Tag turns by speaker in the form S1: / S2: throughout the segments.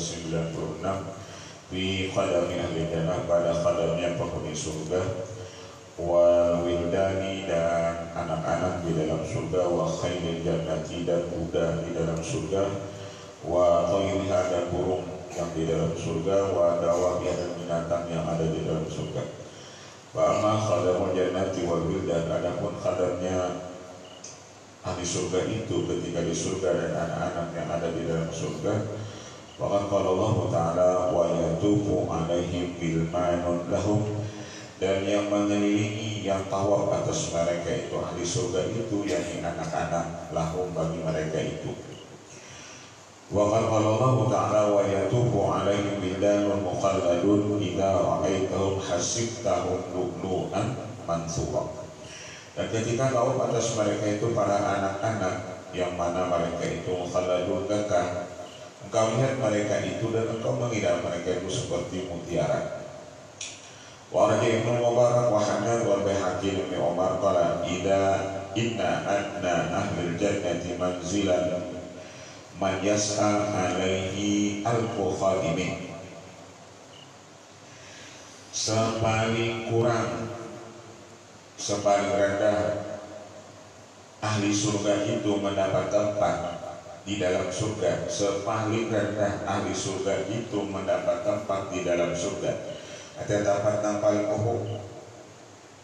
S1: ke-96 fi khadami ahli jannah, pada khadamnya penghuni surga, wal wildani dan anak-anak di dalam surga, wa khairil jannati dan kuda di dalam surga, wa thairiha dan burung yang di dalam surga, wa dawabi dan binatang yang ada di dalam surga. Wa amma khadamul jannati wal wildan, adapun khadamnya ahli surga itu ketika di surga dan anak-anak yang ada di dalam surga, maka kalau Allah Ta'ala wa yatufu alaihim bilmanun lahum, dan yang mengelilingi yang tawaf atas mereka itu ahli surga itu, yakni anak-anak, lahum bagi mereka itu. Wa kalau Allah Ta'ala wa yatufu alaihim bildanun mukhalladun idza ra'aitahum hasibtahum lu'lu'an mansura. Dan ketika kau atas mereka itu para anak-anak yang mana mereka itu mukhalladun kekal, engkau lihat mereka itu dan engkau mengira mereka itu seperti mutiara. Wa raja Ibnu Mubarak wa Hanan wa Baihaqi bin Umar qala inna adna ahli jannati manzilan man yas'a alaihi alfu khadimin. Sepaling rendah ahli surga itu mendapat tempat di dalam surga. Sepaling rendah ahli surga itu mendapat tempat di dalam surga. Ada tempat yang paling umum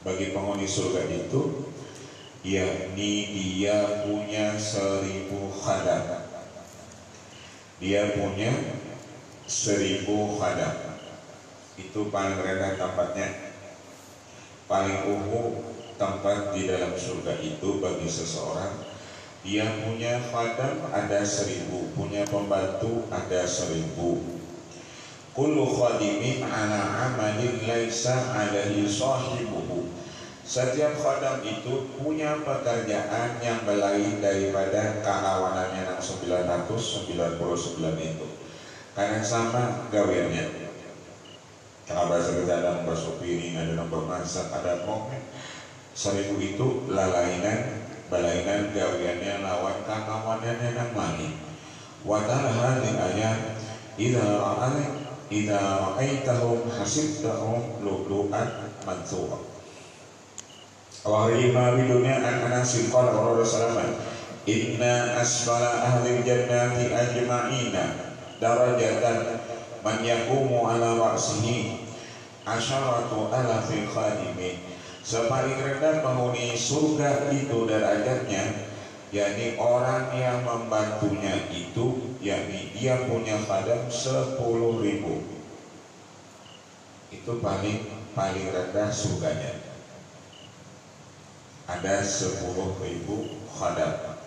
S1: bagi penghuni surga itu, yakni dia punya 1000 khadam. Dia punya 1000 khadam. Itu paling rendah tempatnya. Paling umum tempat di dalam surga itu bagi seseorang, dia punya khadam ada 1000, punya pembantu ada 1000. Kullu khadimin ala amalin laisa alaihi sahibuhu. Setiap khadam itu punya pekerjaan yang lain daripada kawanannya yang 999 itu, karena sama gaweannya. Kalau bahasa kita ada membasuh piring, ada memasak, ada momen 1000 itu lalainan balainan gaweannya lawan kawanannya yang lain. Wa ta'ala li ayat idza ra'aitahum hasibtahum lu'lu'an mansura. Wa rima bidunya an Anas qala Rasulullah inna asfala ahli jannati ajma'ina darajatan man yaqumu ala ra'sihi asyaratu alafi khadimin. Sepaling rendah penghuni surga itu derajatnya, yakni orang yang membantunya itu, yakni dia punya khadam 10.000. Itu paling rendah surganya. Ada 10.000 khadam.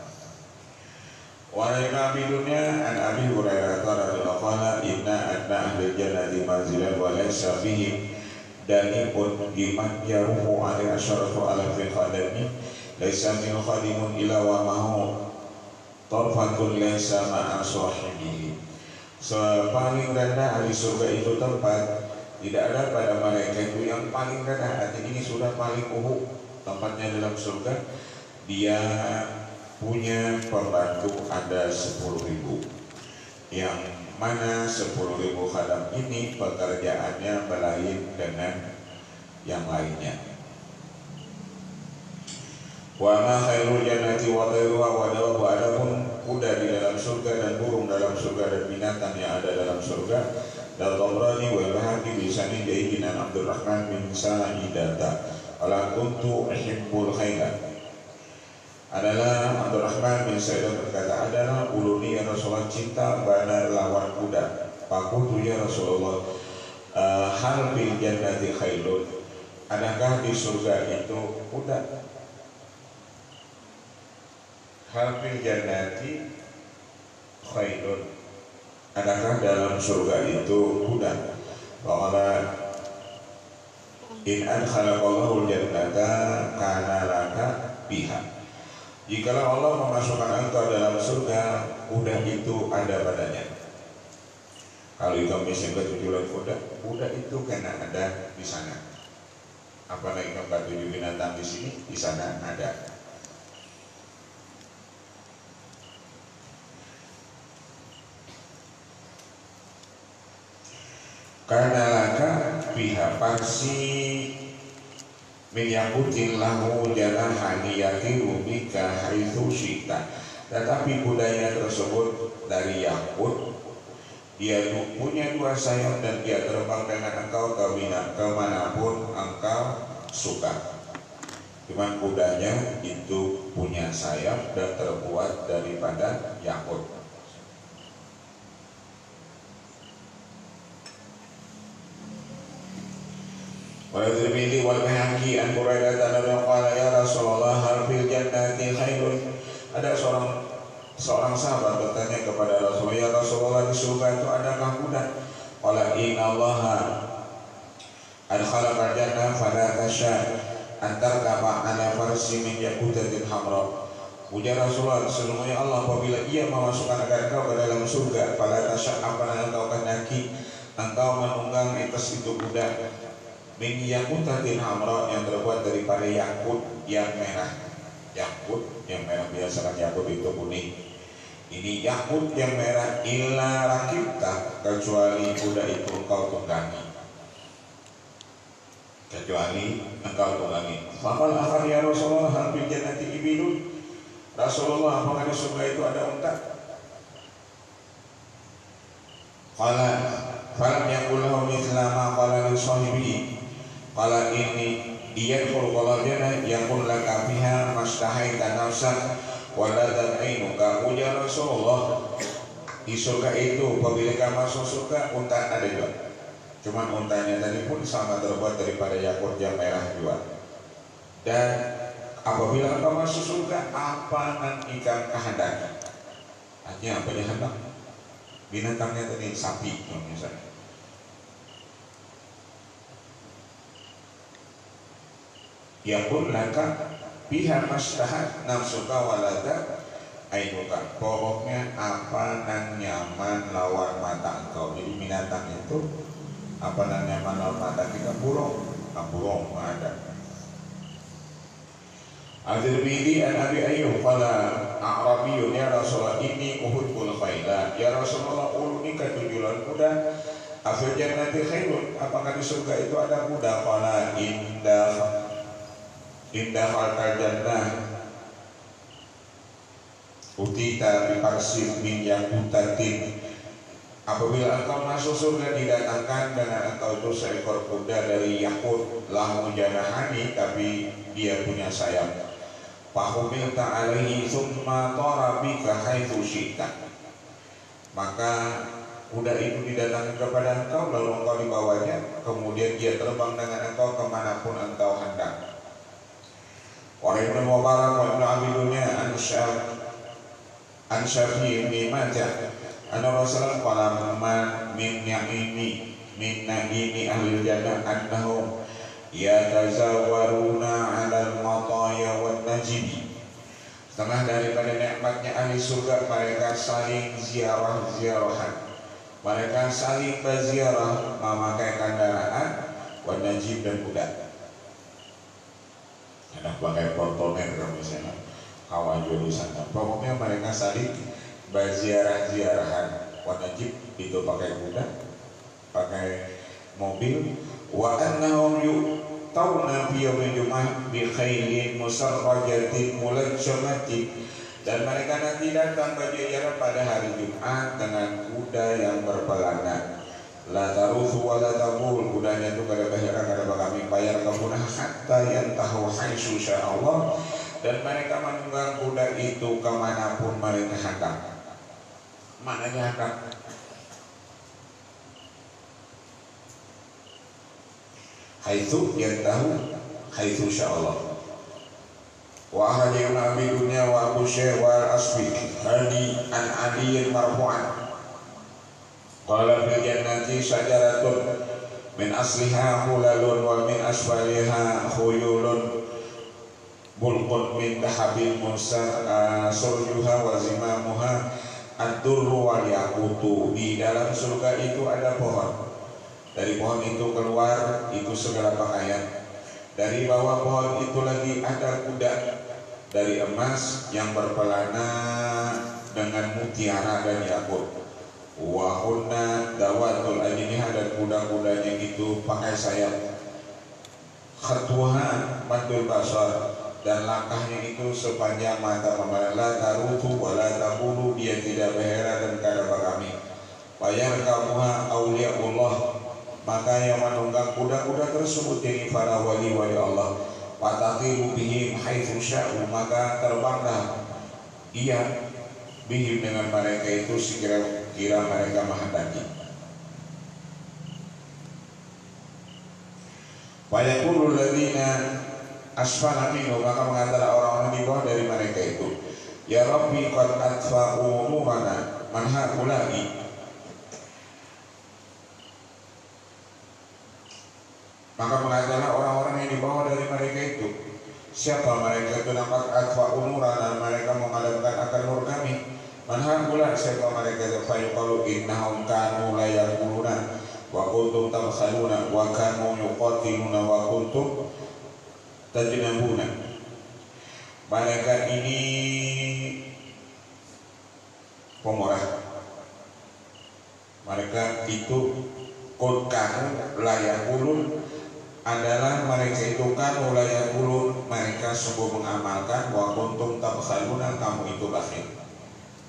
S1: Wa Nabi dunya an Abi Hurairah radhiyallahu anhu inna adna ahli jannati manzilan wa laysa fihim danipun liman yaruhu alaihi asyaratu alafil khadami laisa min khadimun ila wa mahu tarfatun laisa ma'a sahibihi. Sepaling rendah ahli surga itu tempat, tidak ada pada mereka itu yang paling rendah. Artinya ini sudah paling umum tempatnya dalam surga. Dia punya pembantu ada 10.000, yang mana 10.000 khadam ini pekerjaannya berlain dengan yang lainnya. Wa ma khairul jannati wa khairuha wa dawabu, adapun kuda di dalam surga dan burung dalam surga dan binatang yang ada dalam surga. Dan Tabrani wa Baihaqi bi sanad Jayyidin Abdurrahman bin Sa'idata ala kuntu uhibbul khaira. Adalah Abdurrahman bin Sa'idah berkata, adalah uluni ya Rasulullah cinta pada lawan kuda. Pakutu ya Rasulullah, hal bil jannati khairun, adakah di surga itu kuda? Hal bil jannati khairun, adakah dalam surga itu kuda? Qala in adkhalaqallahu jannata kana laka biha. Jikalau Allah memasukkan engkau dalam surga, kuda itu ada padanya. Kalau engkau misalnya ketujuan kuda itu karena ada di sana. Apalagi engkau ketujuh binatang di sini, di sana ada. Karena laka pihak parsi min yakutin lahu janahani yatiru bika haitsu syi'ta. Tetapi budaya tersebut dari yakut, dia punya dua sayap dan dia terbang dengan engkau kemanapun engkau suka. Cuman kudanya itu punya sayap dan terbuat daripada yakut. Wa Tirmidzi wal Baihaqi an Buraidah radhiyallahu qala ya Rasulullah hal fil jannati khairun. Ada seorang sahabat bertanya kepada Rasulullah, ya Rasulullah, di surga itu adakah kuda? Qala inna Allaha adkhalaka jannah fala tasha antar kapa ala farsi min yakutatin hamra. Ujar Rasulullah, sesungguhnya Allah apabila ia memasukkan agar kau ke dalam surga, fala tasha apabila engkau kehendaki engkau menunggang atas itu kuda min yakutatin hamra yang terbuat daripada yakut yang merah. Yakut yang merah, biasa kan yakut itu kuning. Ini yakut yang merah, illa rakibta, kecuali kuda itu engkau tunggangi. Kecuali engkau tunggangi. Faqal akhar ya Rasulullah hal fil jannati ibilun. Rasulullah, apakah di surga itu ada unta? Qala falam yaqul lahu mithla ma qala li sahibihi. Qala inni yadkhul qalajana yaqul laka fiha mastahaita nafsak wa ladat ainuka. Ujar Rasulullah, di surga itu apabila kamu masuk surga unta ada juga. Cuman untanya tadi pun sama terbuat daripada yakut yang merah juga. Dan apabila kamu masuk surga, apa yang ikan kehendaki? Artinya apa dia hendak? Binatangnya tadi sapi misalnya. Yakun laka biha mastahat nafsuka walada ainuka. Pokoknya apa yang nyaman lawan mata engkau. Jadi binatang itu apa yang nyaman lawan mata kita, burung ada. Al-Tirmidzi an Abi Ayyub qala a'rabiyyun ya Rasulullah inni uhibbul khayla. Ya Rasulullah, uluni ketujuan kuda. Afil jannati khairun, apakah di surga itu ada kuda? Qala indah al jannah utita bi parsin min yakutatin. Apabila engkau masuk surga didatangkan dengan engkau itu seekor kuda dari yakut lahu janahani, tapi dia punya sayap. Fahumilta alaihi summa tara bika haitsu syi'ta. Maka kuda itu didatangkan kepada engkau lalu engkau dibawanya, kemudian dia terbang dengan engkau kemanapun engkau hendak. Wa Ibnu Mubarak wa Ibnu Abi Dunya an Syafi'i bin Majah anna Rasulullah qala man min naimi ahli jannah annahum yatazawwaruna 'alal mataya wan najibi. Setengah daripada nikmatnya ahli surga, mereka saling ziarah-ziarahan. Mereka saling berziarah memakai kendaraan wan najib dan kuda. Ada pakai portoner kalau misalnya kawan di sana. Pokoknya mereka saling berziarah-ziarahan. Wajib itu pakai kuda, pakai mobil. Wa annahum yu'tawna fi yaumil jum'ah bi khailin musarrajatin mulajjamatin. Dan mereka nanti datang berziarah pada hari Jumat dengan kuda yang berpelana. La taruthu wa la tabul, kudanya itu kada bayar kada kami bayar kepunah hatta yantahu haitsu Allah. Dan mereka menunggang kuda itu kemanapun mereka hendak. Mananya hendak? Haitsu yantahu haitsu Allah. Wa hadhihi Abi Dunya wa Abu Syekh wal Asbi hadi an Ali marfu'an. Qala fil jannati syajaratun min asliha hulalun wa min asfaliha khuyulun bulqun min dahabin musa surjuha wa zimamuha ad-durru wal yaqutu. Di dalam surga itu ada pohon. Dari pohon itu keluar itu segala pakaian. Dari bawah pohon itu lagi ada kuda dari emas yang berpelana dengan mutiara dan yakut. Wa hunna dawatul ajniha, dan kuda kuda-kudanya itu pakai sayap. Khatwaha madul basar, dan langkahnya itu sepanjang mata memandang. La tarutu wa la taqulu, dia tidak berhera dan kada kami. Fayarkabuha awliyaullah, maka yang menunggang kuda-kuda tersebut jadi para wali-wali Allah. Fataqilu bihim haitsu sya'u, maka terbanglah ia bihim dengan mereka itu sekira-kira mereka menghendaki. Fayaqulu alladziina asfala minhu, maka mengatakan orang-orang di bawah dari mereka itu, ya Rabbi qad atfa'u nurana man haula'i, maka mengatakan orang-orang yang di bawah dari mereka itu, siapa mereka itu? Nampak atfa'u nurana, mereka memadamkan akan nur kami. Man haula, siapa mereka itu? Fayuqalu innahum kanu la yaquluna wa kuntum tabkhaluna wa kanu yuqatiluna wa kuntum tajnabuna. Mereka ini pemurah, mereka itu kul kanu layak ulun, adalah mereka itu kanu layak ulun, mereka sungguh mengamalkan. Wa kuntum tabkhaluna, kamu itu bakhil,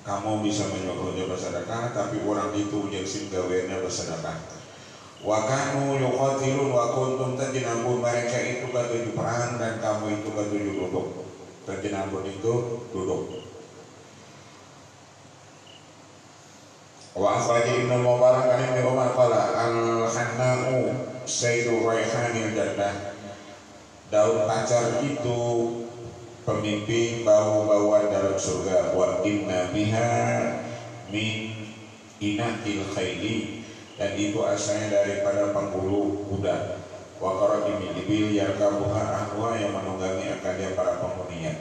S1: kamu bisa menyuruhnya bersedekah tapi orang itu jeksin gaweannya bersedekah. Wa kanu yuqatilun wa kuntum tajnabun, mereka itu ketujuh perang dan kamu itu ketujuh duduk. Tajnabun itu duduk. Wa akhraja Ibnu Mubarak an Ibnu Umar qala al-hanna'u sayyidu raihanil jannah, daun pacar itu pemimpin bau-bauan dalam surga. Wa inna biha min inatil khayli, dan itu asalnya daripada penghulu kuda. Wa qarati min ibil yarkabuha ahwa, yang menunggangi akan dia para penghuninya,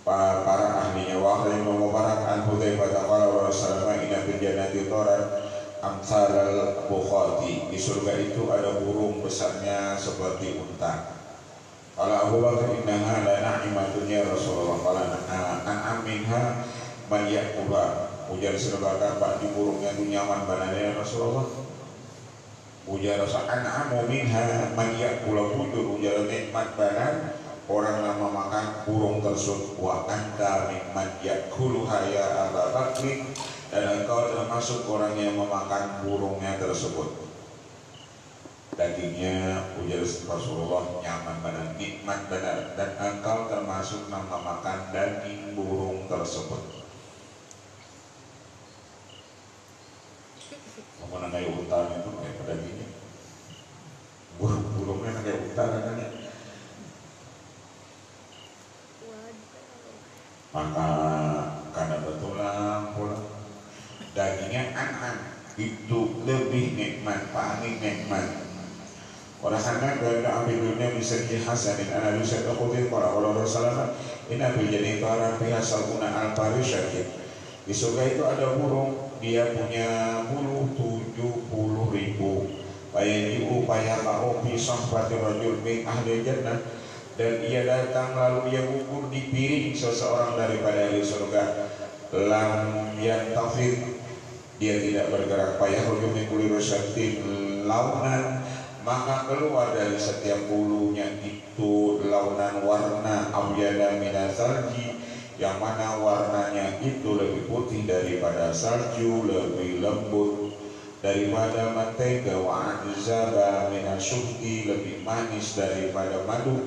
S1: para ahlinya. Wa akhraja Ibnu Mubarak an Hudzaifah qala Rasulullah inna fil jannati taran amsalal bukhati, di surga itu ada burung besarnya seperti unta. Qala Abu Bakar innaha la na'imatun ya Rasulullah, qala an'am minha man ya'kula, ujar Sirbakan Pak di burungnya itu nyaman bananya ya Rasulullah. Ujar Rasul an'amu minha man ya'kula, bujur ujar nikmat banan orang lama makan burung tersebut. Wa anta mimman ya'kuluha ya Abu Bakr, dan engkau termasuk orang yang memakan burungnya tersebut. Dagingnya ujar Rasulullah nyaman badan, nikmat badan, dan engkau termasuk nama makan daging burung tersebut. Kamu kayak unta itu kayak dagingnya, burungnya kayak unta katanya. Maka karena betulan pula dagingnya an'am itu lebih nikmat, paling nikmat. Walaupun dari ambil dunia bisa dihasilkan, anak bisa terkutik para ulama Rasulullah. Ini jadi para pihak salguna al-Parisyakin. Di surga itu ada burung, dia punya bulu 70.000. Bayani upaya kau pisah pada rajul min ahli jannah, dan ia datang lalu dia gugur di piring seseorang daripada ahli surga. Lam yantafid, dia tidak bergerak. Payah rajul min kulli rasyatin launan, maka keluar dari setiap bulunya itu launan warna abyada minasalji, yang mana warnanya itu lebih putih daripada salju, lebih lembut daripada mentega. Wa anzaba minasyuhti, lebih manis daripada madu.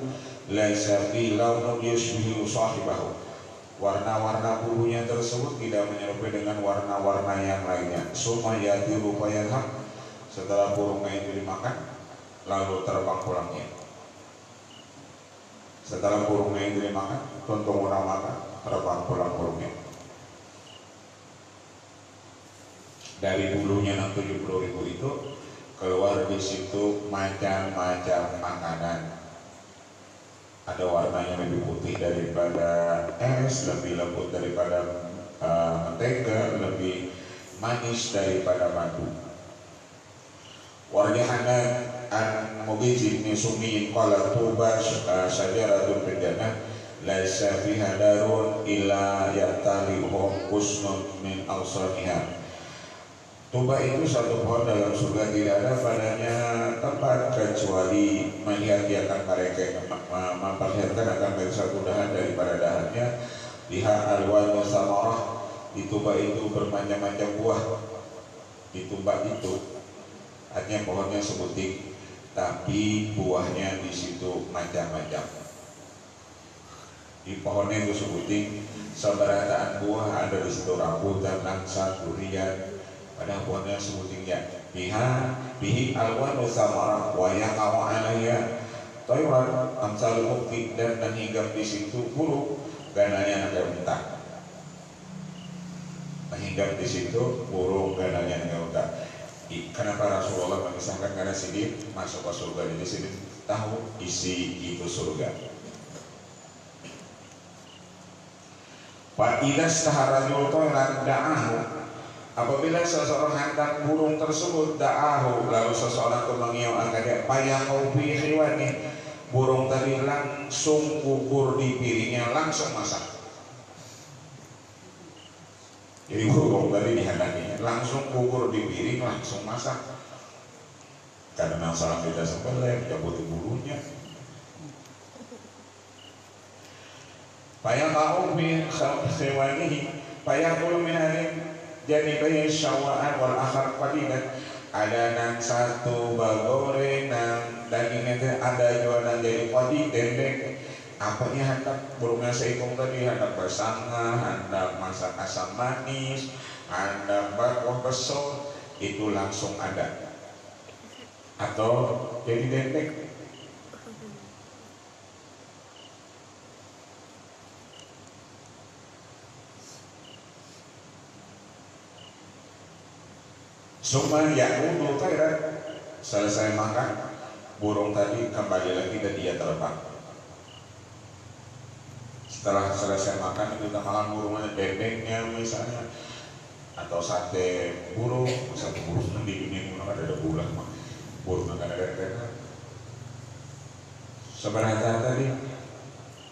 S1: Laisa fi launu yashbihu sahibahu, warna-warna bulunya tersebut tidak menyerupai dengan warna-warna yang lainnya. Summa yatiru fayanham, setelah burungnya itu dimakan lalu terbang pulangnya. Setelah burungnya itu dimakan, tuntung orang makan, terbang pulang burungnya. Dari bulunya 70.000 itu keluar di situ macam-macam makanan. Ada warnanya lebih putih daripada es, lebih lembut daripada mentega, lebih manis daripada madu. Warjahana an-Mughith bin Sumiyin qala tuba syajaratun fil jannah laisa fiha darun illa ya'talihu husnun min awsaniha. Tuba itu satu pohon dalam surga, tidak ada padanya tempat kecuali melihat dia akan mereka memperlihatkan akan dari satu dahan daripada dahannya. Lihat alwanu samarah, di tuba itu bermacam-macam buah. Di tuba itu artinya pohonnya sebuting, tapi buahnya di situ macam-macam. Di pohonnya itu sebuting, seberataan buah ada di situ, rambutan, langsa, durian. Pada pohonnya sebutingnya bihi alwanu samarah wa yaqa'u 'alayya tayran amsal mukti, dan hinggap di situ burung gananya anak unta. Hinggap di situ burung gananya anak unta. Kenapa Rasulullah mengisahkan? Karena Sidin masuk ke surga, jadi Sidin tahu isi itu surga. Fa idza staharajul tayran da'ahu, apabila seseorang hendak burung tersebut, da'ahu, lalu seseorang itu mengiau akan dia, payahau fi khiwani, burung tadi langsung gugur di piringnya, langsung masak. Jadi burung tadi dihendakinya langsung gugur di piring, langsung masak. Karena masalah kita sembelih, cabut bulunya. Payahau fi khiwani, payahul min alim jadi bayi syawaan wal akhar qadidan, ada nang satu bagore nang dagingnya ada jualan jadi qadid dendeng. Apanya hendak burungnya seikung tadi, hendak bersangga, hendak masak asam manis, hendak bakwan besar, itu langsung ada, atau jadi dendeng. Summa ya'udu tayran, selesai makan burung tadi kembali lagi dan dia terbang. Setelah selesai makan, kita makan burungnya, dendengnya misalnya, atau sate burung, sate burung di dunia ini ada bulan mah, burung akan ada dendeng. Sebenarnya tadi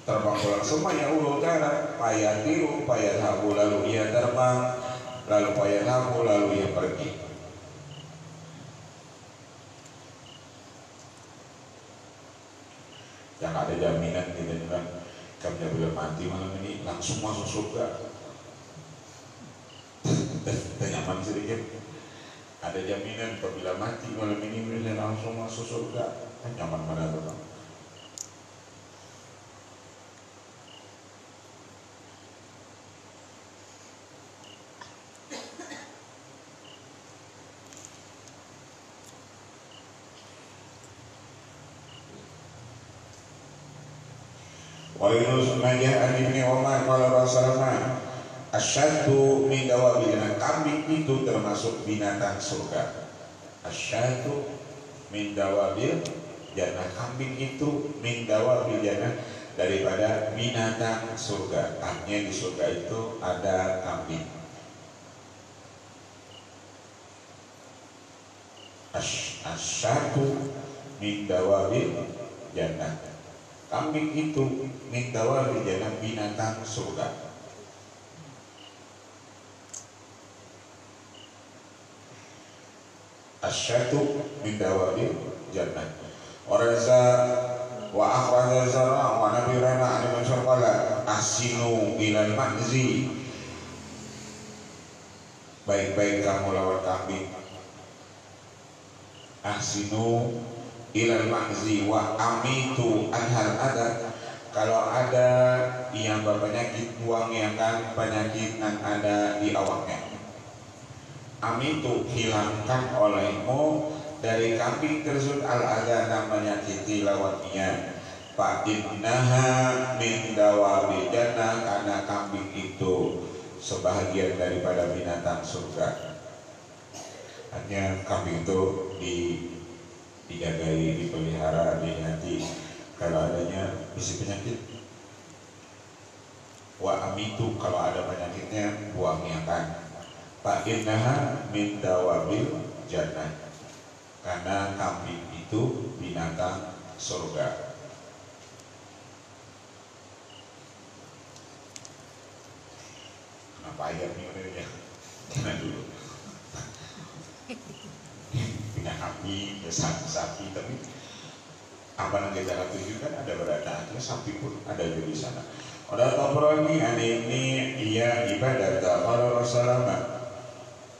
S1: terbang pulang, semua ya'udu tayran, payah tiru, payah habu, lalu ia terbang, lalu payah habu, lalu ia pergi. Yang ada jaminan kita juga, kamu bila mati malam ini langsung masuk surga. Dan nyaman sedikit. Ada jaminan apabila mati malam ini bisa langsung masuk surga. Nyaman mana tuh Bang? Wa yunus majah an ibni Umar qala Rasulullah asyadu min dawabil, kambing itu termasuk binatang surga. Asyadu min dawabil jannah, kambing itu min dawabil jannah, daripada binatang surga. Artinya di surga itu ada kambing. Asyadu min dawabil jannah, kambing itu min dawabil jannah, binatang surga. Asyadu min dawabil jannah. Waraza wa akhraja zara wa nabi rana an qala asinu ilal manzi, baik-baik kamu lawan kambing. Ahsinu ilal manzi wa amitu anhal adat, kalau ada yang berpenyakit buang yang kan penyakit yang ada di awaknya. Amitu, hilangkan olehmu dari kambing tersebut al-adha, yang menyakiti lawannya. Fa innaha min dawabil jannah, karena kambing itu sebahagian daripada binatang surga. Artinya kambing itu dijagai, dipelihara, dihati kalau adanya isi penyakit. Wa amitu, kalau ada penyakitnya buangnya. Fa innaha min dawabil jannah, karena kambing itu binatang surga. Kenapa ayat ini ya? Karena dulu punya api, ya sapi, tapi apa yang kita tunjukkan ada berada, sapi pun ada di sana. Ada Tabrani ini ia ibadat kalau Rasulullah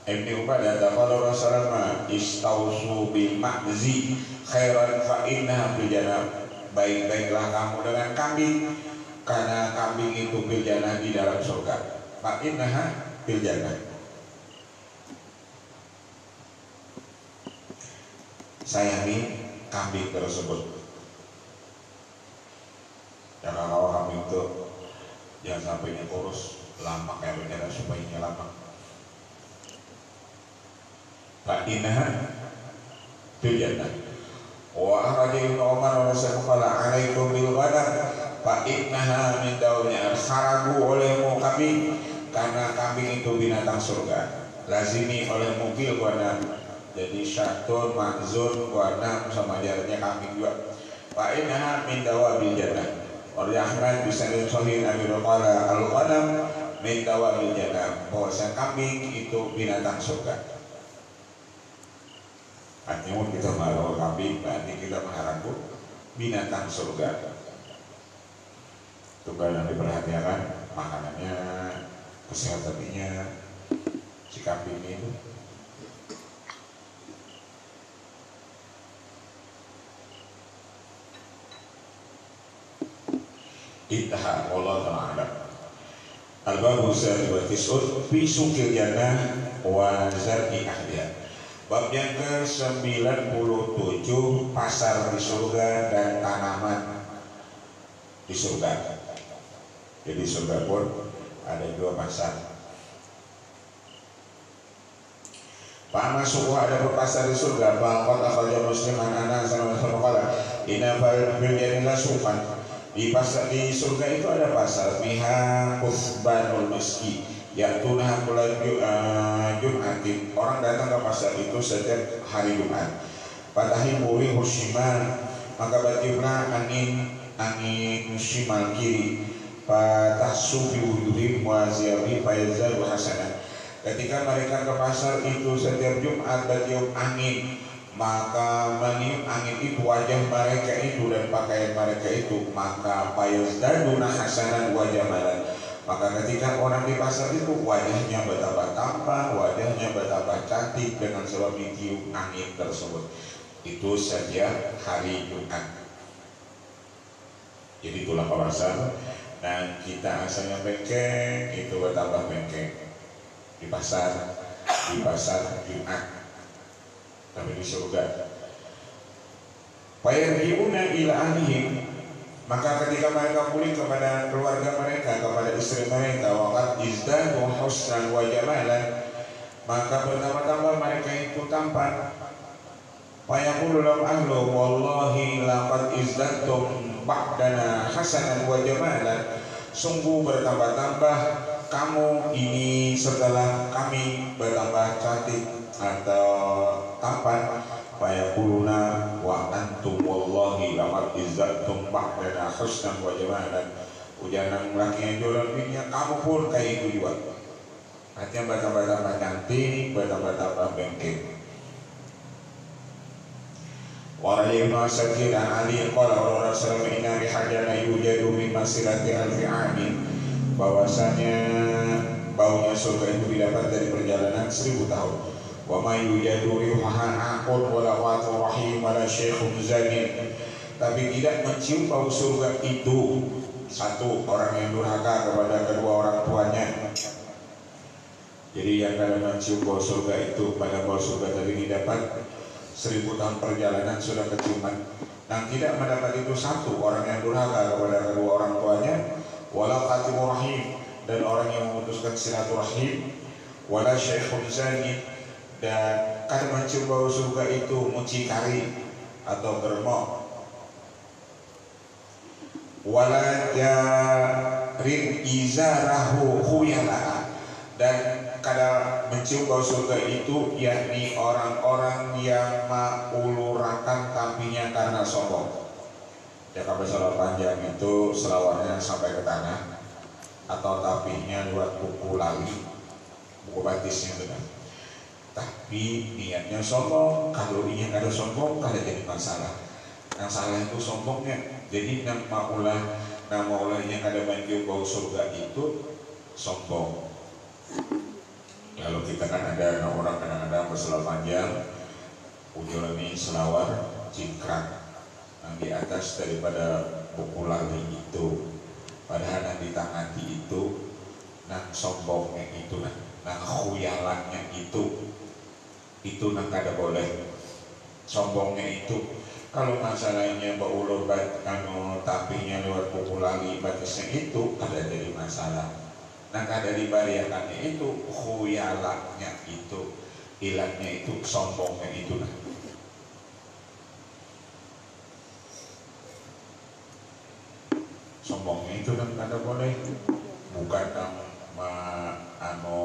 S1: Ibnu Ubadah kalau Rasulullah istausu bil ma'zi khairan fa inna bil jannah. Baik-baiklah kamu dengan kambing karena kambing itu bil jannah di dalam surga. Fa innaha bil jannah. Sayangi kambing tersebut. Jangan kalau kambing itu jangan sampai kurus lama kayak begini supaya lama. Fa innaha bil jannah. Wa akhraja Ibnu Umar rasulullah alaikum bil ghanam fa innaha min daunnya kharabu olehmu kambing karena kambing itu binatang surga. Lazimi olehmu bil ghanam. Jadi syatun, makzun, ghanam sama jalannya kambing juga. Fa innaha min dawabil jannah. Oleh Ahmad bisa sahih Nabi qala al-ghanam min dawabil jannah. Bahwa kambing itu binatang surga. Artinya kita merawat kambing, berarti kita mengharapkan binatang surga. Itu yang diperhatikan makanannya, kesehatannya si kambing itu. Intaha Allah Ta'ala. Al-babu sari wa tis'ud fi suqil jannah wa zar'i ahliha. Bab yang ke-97 pasar di surga dan tanaman di surga. Jadi surga pun ada 2 pasar. Pak masuk ada pasar di surga. Bangkot akhraja Muslim an Anas sallallahu alaihi wasallam. Inna fil jannati suqan. Di pasar di surga itu ada pasar biha kusbanul miski yaitunah bulan Jumatin. Orang datang ke pasar itu setiap hari Jumat. Fatahi muri husyiman, maka batiuplah angin shimal kiri. Fatahsu fi wujuhim wa ziyabi fayazadu hasanah. Ketika mereka ke pasar itu setiap Jumat batiup angin, maka meniup angin itu wajah mereka itu dan pakaian mereka itu, maka fayazdaduna hasanan wa jamalan. Maka ketika orang di pasar itu wajahnya bertambah tampan, wajahnya bertambah cantik dengan sebab ditiup angin tersebut. Itu saja hari Jumat. Jadi itulah pasar. Dan kita asalnya bengkeng itu bertambah bengkeng di pasar Jumat. Tapi di surga. Fayarji'una ila ahlihim, maka ketika mereka pulih kepada keluarga mereka, kepada istri mereka, waqad izdadu husnan wa jamalan, maka bertambah-tambah mereka itu tampan. Fayaqulu lahum ahlu wallahi laqad izdadtum ba'dana hasanan wa jamalan. Sungguh bertambah-tambah kamu ini setelah kami bertambah cantik atau tampan. Fayaquluna wa antum wallahi laqad izzattum ba'dana husnan wa jamalan. Ujaran laki yang jualan dunia, kamu pun kayak itu juga. Artinya bertambah-tambah cantik, bertambah-tambah bengkek. Wa Ibnu Asakir an Ali qala Rasulullah inna rihajana yujadu min masirati alfi amin, bahwasanya baunya surga itu didapat dari perjalanan 1000 tahun. Wa ma yujadu rihahan aqul wala watu rahim wala syekhun zanin, tapi tidak mencium bau surga itu satu orang yang durhaka kepada kedua orang tuanya. Jadi yang kada mencium bau surga itu, pada bau surga tadi didapat 1000 tahun perjalanan sudah keciuman. Yang tidak mendapat itu satu orang yang durhaka kepada kedua orang tuanya, wala qatimu rahim, dan orang yang memutuskan silaturahim, wala syekhun zani, dan kan mencium bau surga itu mucikari atau germo, wala jarin izarahu khuyala, dan kada mencium bau surga itu yakni orang-orang yang mengulurakan tapinya karena sombong. Ya kalau selawat panjang itu selawatnya sampai ke tanah atau tapinya buat buku lali, buku batisnya itu kan. tapi niatnya sombong. Kalau niat ada sombong, kada jadi masalah. Yang salah itu sombongnya. Jadi nama ulahnya kada bantu bau surga itu sombong. Kalau kita kan ada orang kadang-kadang berselawat panjang, ujung ini selawar cingkrang yang di atas daripada buku lali itu, padahal yang di tangan itu nang sombongnya itu, nang khuyalannya itu nang kada boleh. Sombongnya itu kalau masalahnya beulur anu tapinya lewat buku lali batasnya itu kada jadi masalah. Nah kada dibariakannya itu khuyalannya itu, hilangnya itu, sombongnya itu nah. Sombongnya itu kan kada boleh, bukan anu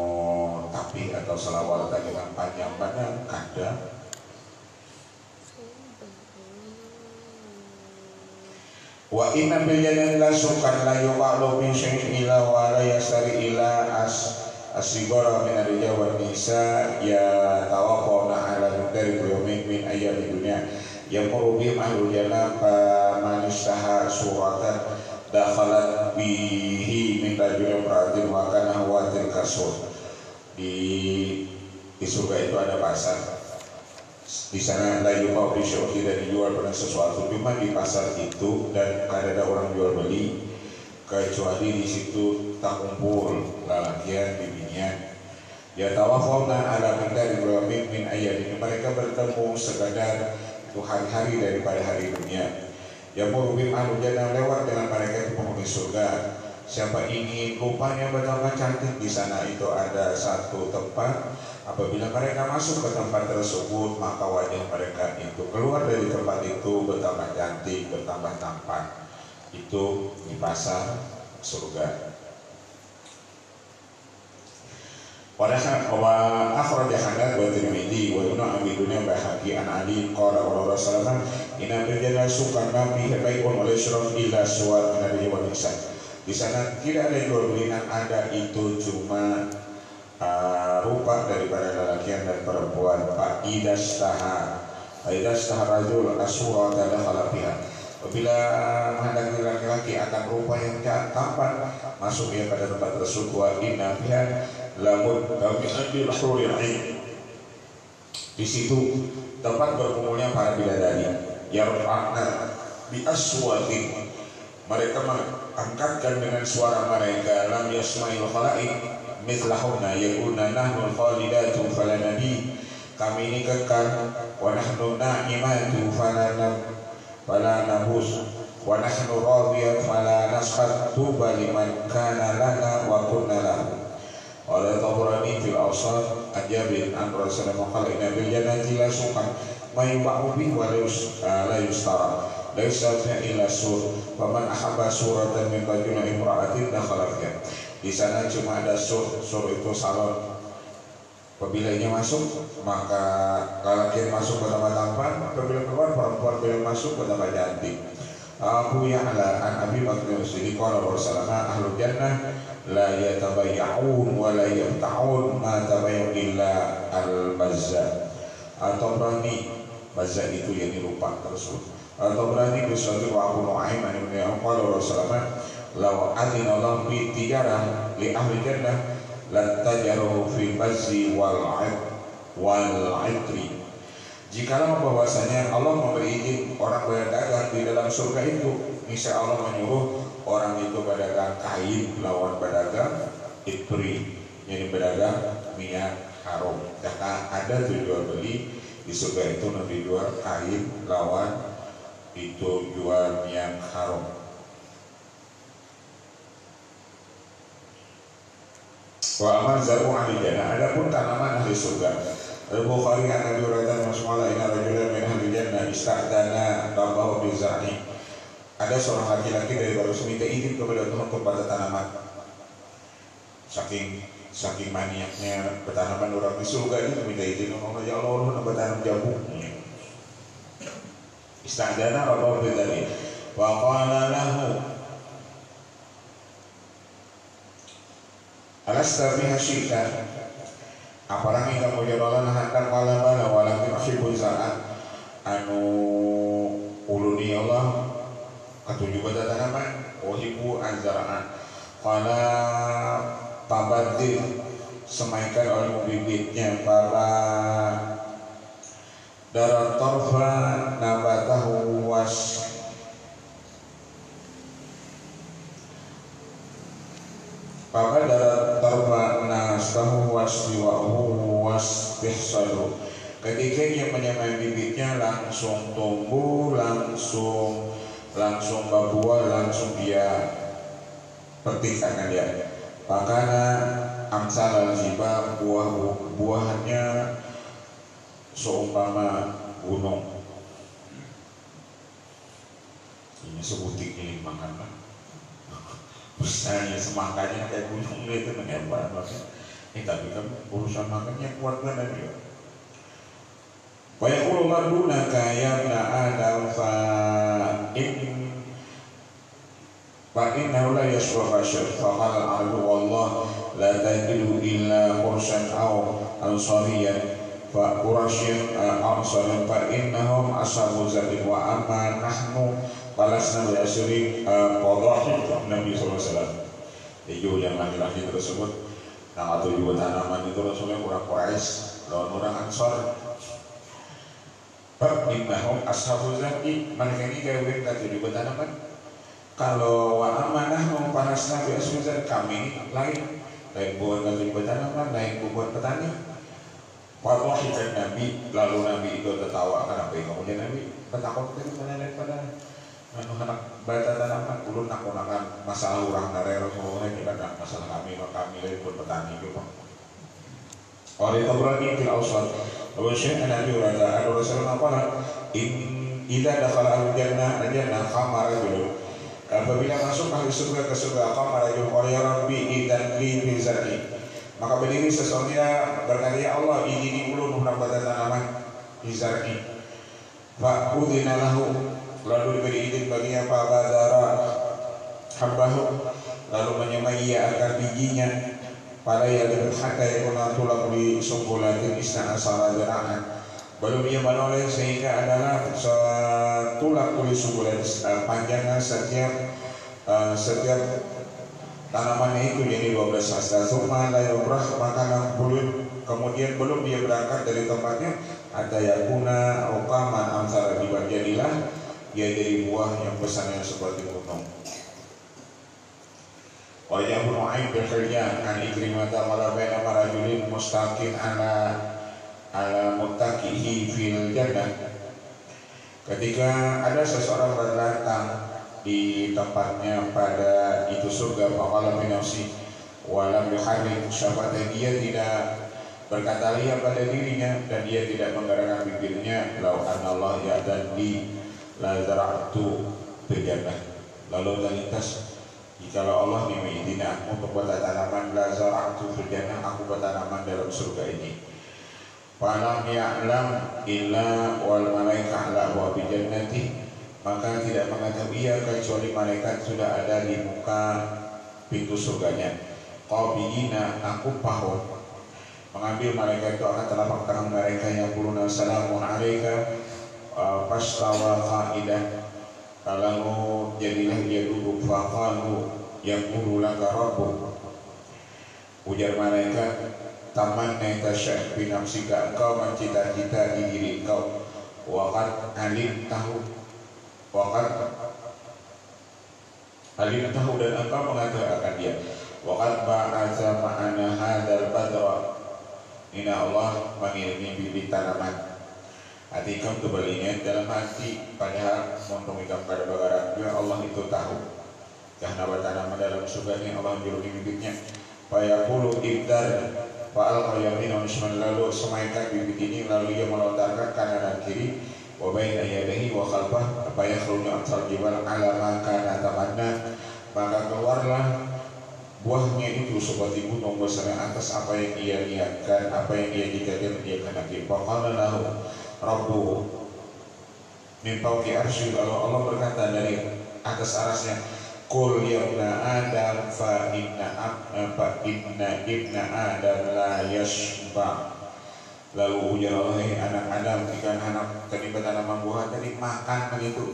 S1: tapi atau selawat dengan panjang badan kada. Wa inna bil jannati la sukan la yuqalu min syai'in ila wa la yasari ila asigara min ar-rijal wan nisa ya tawafawna ala dari yawmin min ayyamid dunya yamuru bihim ahlul jannah fa man istaha suratan dakhalat bihi min rajulin imra'atin wa kana huwa tilka sur. Di surga itu ada pasar. Di sana layu mau disyukur tidak dijual pada sesuatu, cuma di pasar itu dan ada orang jual beli, kecuali di situ tak kumpul lalakian bibinian. Ya tawafawna ala dari min ayat ini, mereka bertemu sekadar itu hari-hari daripada hari dunia. Ya murubim ahlu jannah, lewat dengan mereka itu penghuni surga. Siapa ingin rupanya betapa cantik, di sana itu ada satu tempat. Apabila mereka masuk ke tempat tersebut, maka wajah mereka itu keluar dari tempat itu bertambah cantik, bertambah tampan. Itu di pasar surga. Wa akhraja Ahmad wa Tirmidzi wa Ibnu Abi Dunya bahaki an Ali qala Rasulullah inna bil jannati sukan nabi baikun wa lasyraf illa suwat nabi wa nisa. Di sana tidak ada jual beli, yang ada itu cuma rupa daripada lelakian dan perempuan. Idastaha rajul asura dakhala fiha. Apabila menghendaki laki-laki akan rupa yang tampan masuk ia pada tempat tersebut. Wa inna fiha lamud kami'adil huril ain. Di situ tempat berkumpulnya para bidadari. Yarfa'na bi aswatin, mereka mengangkatkan dengan suara mereka lam yasma'il khalaiq mithlahuna yaqulna nahnu khalidatu falanabi, kami ini kekal, wa nahnu na'imatu falanabus, wa nahnu radiyat falanasqat, tuba liman kana lana wa kunna lahu. Qala Tabrani fil Awsat ajabin an Rasulullah qala inna bil jannati la suqan ma yuba'u bihi wa la yustara laisa illa sur faman ahabba suratan min rajulin imra'atin dakhala fiha. Di sana cuma ada sur itu salon. Apabila ini masuk maka lelaki masuk ke tempat tampan, apabila keluar perempuan bila masuk ke tempat cantik. Abu Ya'la an Abi Bakr As-Siddiq qala Rasulullah ahlul jannah la yatabayya'un wa la yabta'un ma tabayyu illa al-bazza. Atau berani bazza itu yang dilupa tersebut. Atau berani bisawti wa Abu Nu'aim an Ibnu qala Rasulullah law adina Allah bi tijarah li ahli jannah latajaru fil bazzi wal itri. Jikalau bahwasanya Allah memberi izin orang berdagang di dalam surga itu, niscaya Allah menyuruh orang itu berdagang kain lawan berdagang itri, jadi berdagang minyak harum. Karena ada jual beli di surga itu, nanti jual kain lawan itu jual minyak harum. Wa aman zaru ahli jannah, adapun tanaman ahli surga. Al-Bukhari an Abi Hurairah mas'ala ina rajulan min ahli jannah ista'dana rabbahu bi zar'i. Ada seorang laki-laki dari baru minta izin kepada Tuhan kepada tanaman. Saking maniaknya bertanaman orang di surga itu minta izin, Allah ya Allah nak bertanam jambu. Ista'dana rabbahu bi zar'i. Wa qala lahu alasta biha syi'tan, apalagi kamu jalan hendak bala-bala walakin uhibbul zar'a anu uluni Allah ketujuh bata tanaman uhibbu azra'a qala tabadir semaikan oleh bibitnya para darat torfa nabatahu was Maka darat tarfa nastahu wasdiwahu wasbihsadu. Ketika dia menyamai bibitnya langsung tumbuh, langsung berbuah, langsung dia petik akan dia. Makanya amsal al-jibal buahnya seumpama gunung. Ini sebutik ini makan lah. Besarnya semangkanya kayak gunung itu menembak banget. Tapi kan urusan makannya kuat banget juga. Wa yaqulu mardunaka ya ibna adam fa innahu la yashwa fashir fa qala al-ardu wallah la tajidu illa qursan aw ansariyan fa qurasyin ansariyan fa innahum ashabu zatin wa amma nahnu balasna bi asyri qadahid Nabi sallallahu alaihi wasallam. Tujuh yang laki-laki tersebut yang tujuh tanaman itu Rasulnya kurang Quraisy lawan orang Ansor. Fa innahum ashabu zati, mereka ini kawin ka tujuh tanaman. Kalau wa amanah balasna bi asyri kami lain buat ka tujuh tanaman, lain buat petani. Qadahid Nabi, lalu Nabi itu tertawa kenapa kemudian Nabi bertakwa daripada anak baca tanaman ulun nakunakan masalah orang dari Rasulullah kita nak masalah kami lain pun petani juga. Oleh Tabrani fil Awsat, wa syai'an Nabi Rasulullah Rasulullah qala in idza dakhala al-jannah khamara rajul. Apabila masuk ahli surga ke surga khamara rajul qala ya rabbi idzan li fi zati. Maka berdiri sesuatu berkata ya Allah izini ulun mendapat tanaman di zati. Fa udina lahu, lalu diberi izin bagi apa badara hambahu, lalu menyemai ia akar bijinya pada yang berhaka yang menatulah di sumbulatin istana salah jeraan. Belum ia menoleh sehingga adalah setulak kulit sumbulan panjangnya setiap tanamannya itu jadi 12 hasta. Summa la yubrah, maka kemudian belum dia berangkat dari tempatnya ada yakuna uqaman amsal jadilah dia dari buah yang besarnya seperti gunung. Wa ya'bunu aib bekerja an ikrimata mala baina marajulin mustaqim ala muttaqihi fil jannah. Ketika ada seseorang berdatang di tempatnya pada itu surga, faqala bi nafsi wa lam yuharrik syafata, dia tidak berkata liya pada dirinya dan dia tidak menggerakkan bibirnya, lau anallah ya'dan di la zara'tu fil jannah, lalu terlintas jikalau Allah mengizini aku untuk buat tanaman la zara'tu fil jannah, aku buat tanaman dalam surga ini. Falam ya'lam illa wal malaika ala wa bi jannati, maka tidak mengetahui ia kecuali malaikat sudah ada di muka pintu surganya. Qabiyina, aku paham mengambil malaikat itu akan telapak tangan mereka yang quluna salamun alaika fastawa qa'idan, lalu jadilah dia duduk. Faqalu yaqulu laka rabbuk, ujar malaikat tamanna tasya' bi nafsika, engkau mencita-cita di diri engkau, waqad alim tahu dan engkau mengatakan dia, waqad ba'atha ma'ana hadzal badra, inna Allah mengirimi bibit tanaman. Hati kamu kebalinya dalam hati, padahal montong ikam pada bagaran juga Allah itu tahu. Karena tanaman dalam surga ini Allah menjuluki bibitnya. Fayaqulu ibdar fa'al qayamin unisman, lalu semaikan bibit ini lalu ia melontarkan kanan dan kiri. Wa baina yadayhi wa khalfah fayakhruju amsal jibal ala ma kana tamanna, maka keluarlah buahnya itu seperti gunung besar atas apa yang ia niatkan, apa yang ia jadikan dia kehendaki. Faqala lahu Rabbu min fawqi arsy, kalau Allah berkata dari atas arasnya, Qul ya ibna Adam fa inna ibna Adam la yashba. Lalu ujar Allah, anak Adam, jika anak terlibat dalam buah tadi makan begitu,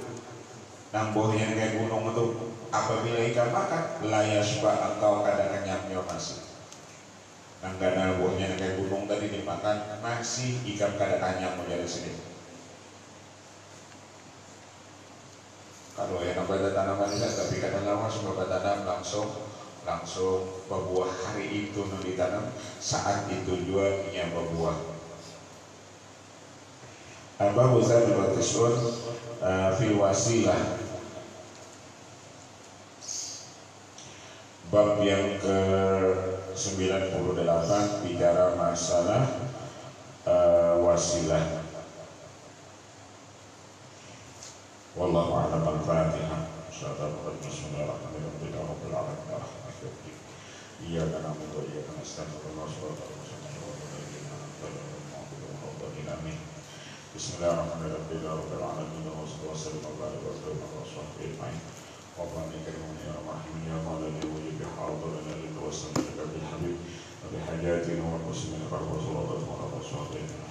S1: nambohnya kayak gunung itu. Apabila ikan makan, la yashba, engkau kadang kenyang masih. Nanggana buahnya kayak gunung tadi dimakan, masih ikan kadang kenyang menjadi sini. Kalau yang pada tanaman tidak, tapi kadang lama suka tanam langsung berbuah hari itu ditanam, saat itu juga ia berbuah. Babu Zabil Watisun fil wasilah. Bab yang ke-98 bicara masalah wasilah. Wallahu a'lam. Al-Fatihah. Bismillahirrahmanirrahim. Rabbil alamin ar-rahmanir-rahim. Iyyaka na'budu wa iyyaka nasta'in. Bismillahirrahmanirrahim. Rabbil alamin wa sallallahu alaihi wa sallam ala sahbihi ajma'in. Rabbana karimna ya rahim ya mawlana wa ya hadirina lil wasl bil habib wa bi hajatina wa muslimina wa sallallahu alaihi wa sallam.